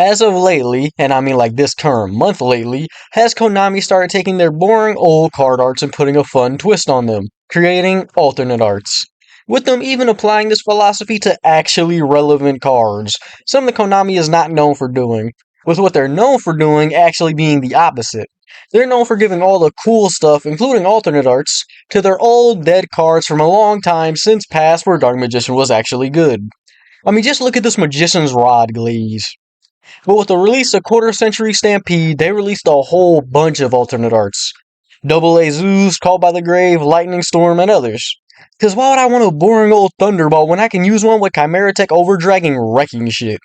As of lately, and I mean like this current month lately, has Konami started taking their boring old card arts and putting a fun twist on them, creating alternate arts. With them even applying this philosophy to actually relevant cards, something Konami is not known for doing, with what they're known for doing actually being the opposite. They're known for giving all the cool stuff, including alternate arts, to their old dead cards from a long time since past where Dark Magician was actually good. I mean, just look at this Magician's Rod glaze. But with the release of Quarter Century Stampede, they released a whole bunch of alternate arts. Double A Zeus, Called by the Grave, Lightning Storm, and others. Cause why would I want a boring old Thunderball when I can use one with Chimera Tech Overdragging wrecking shit?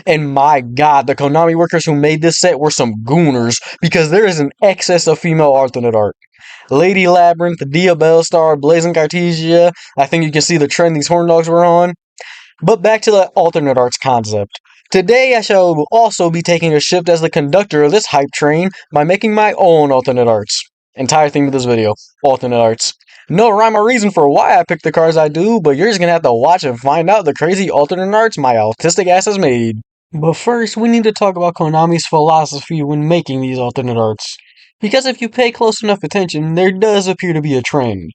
And my god, the Konami workers who made this set were some gooners, because there is an excess of female alternate art. Lady Labyrinth, Dia Bellstar, Blazing Cartesia, I think you can see the trend these horn dogs were on. But back to the alternate arts concept. Today I shall also be taking a shift as the conductor of this hype train by making my own alternate arts. Entire theme of this video, alternate arts. No rhyme or reason for why I picked the cards I do, but you're just gonna have to watch and find out the crazy alternate arts my autistic ass has made. But first, we need to talk about Konami's philosophy when making these alternate arts. Because if you pay close enough attention, there does appear to be a trend.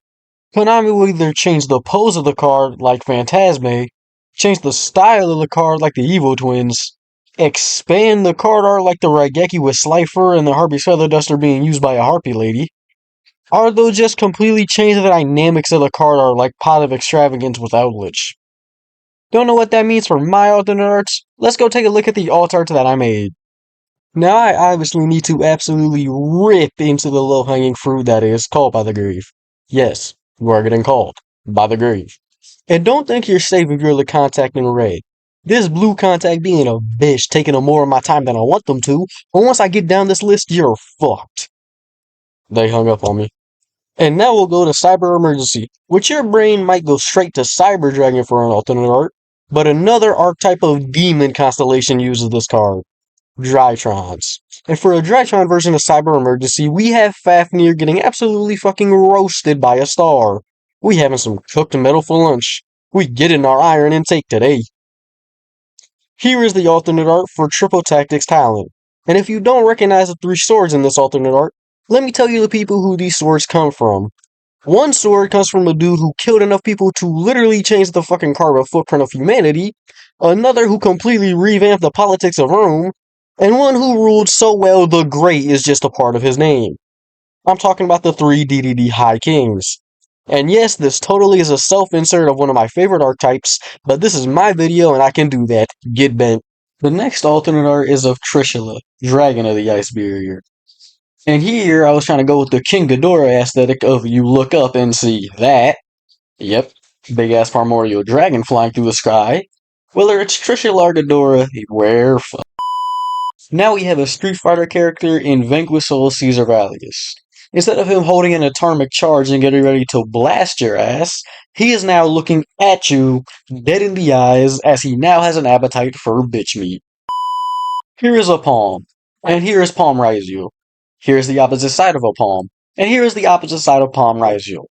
Konami will either change the pose of the card, like Phantasme, change the style of the card like the Evil Twins, expand the card art like the Raigeki with Slifer and the Harpy's Feather Duster being used by a Harpy Lady, or they'll just completely change the dynamics of the card art like Pot of Extravagance with Outlich. Don't know what that means for my alternate arts? Let's go take a look at the alt art that I made. Now I obviously need to absolutely rip into the low-hanging fruit that is Called by the Grave. Yes, you are getting called by the grave. And don't think you're safe if you're the contact in red. This blue contact being a bitch taking up more of my time than I want them to, but once I get down this list, you're fucked. They hung up on me. And now we'll go to Cyber Emergency, which your brain might go straight to Cyber Dragon for an alternate art, but another archetype of demon constellation uses this card. Drytrons. And for a Drytron version of Cyber Emergency, we have Fafnir getting absolutely fucking roasted by a star. We having some cooked metal for lunch. We getting our iron intake today. Here is the alternate art for Triple Tactics Talent. And if you don't recognize the three swords in this alternate art, let me tell you the people who these swords come from. One sword comes from a dude who killed enough people to literally change the fucking carbon footprint of humanity, another who completely revamped the politics of Rome, and one who ruled so well the Great is just a part of his name. I'm talking about the three DDD High Kings. And yes, this totally is a self-insert of one of my favorite archetypes, but this is my video and I can do that. Get bent. The next alternate art is of Trishula, Dragon of the Ice Barrier. And here I was trying to go with the King Ghidorah aesthetic of you look up and see that. Yep, big ass primordial dragon flying through the sky. Whether it's Trishula or Ghidorah, where fuck. Now we have a Street Fighter character in Vanquish Soul Caesar Valius. Instead of him holding an atomic charge and getting ready to blast your ass, he is now looking at you, dead in the eyes, as he now has an appetite for bitch meat. Here is a palm, and here is Palm Raziel. Here is the opposite side of a palm, and here is the opposite side of Palm Raziel.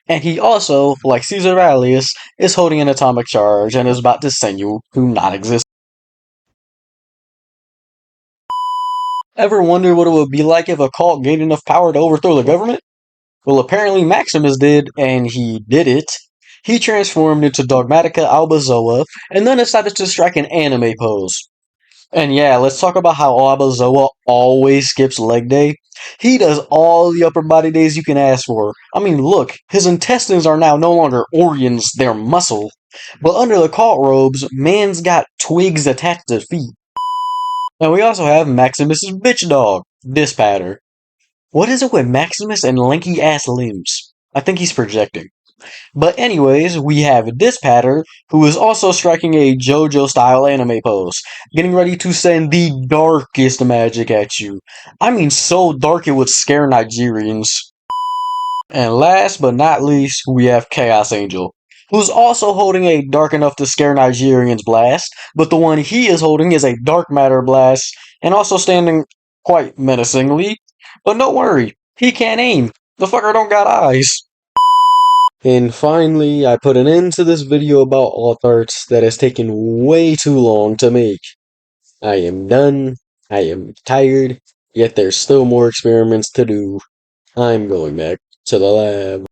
And he also, like Caesar Valius, is holding an atomic charge and is about to send you to non-existence. Ever wonder what it would be like if a cult gained enough power to overthrow the government? Well, apparently Maximus did, and he did it. He transformed into Dogmatica Albazoa, and then decided to strike an anime pose. And yeah, let's talk about how Albazoa always skips leg day. He does all the upper body days you can ask for. I mean, look, his intestines are now no longer organs, they're muscle. But under the cult robes, man's got twigs attached to feet. And we also have Maximus's bitch dog, Dispatter. What is it with Maximus and lanky ass limbs? I think he's projecting. But anyways, we have Dispatter, who is also striking a JoJo style anime pose, getting ready to send the darkest magic at you. I mean so dark it would scare Nigerians. And last but not least, we have Chaos Angel, who's also holding a dark enough to scare Nigerians blast, but the one he is holding is a dark matter blast, and also standing quite menacingly. But don't worry, he can't aim. The fucker don't got eyes. And finally, I put an end to this video about alt arts that has taken way too long to make. I am done. I am tired. Yet there's still more experiments to do. I'm going back to the lab.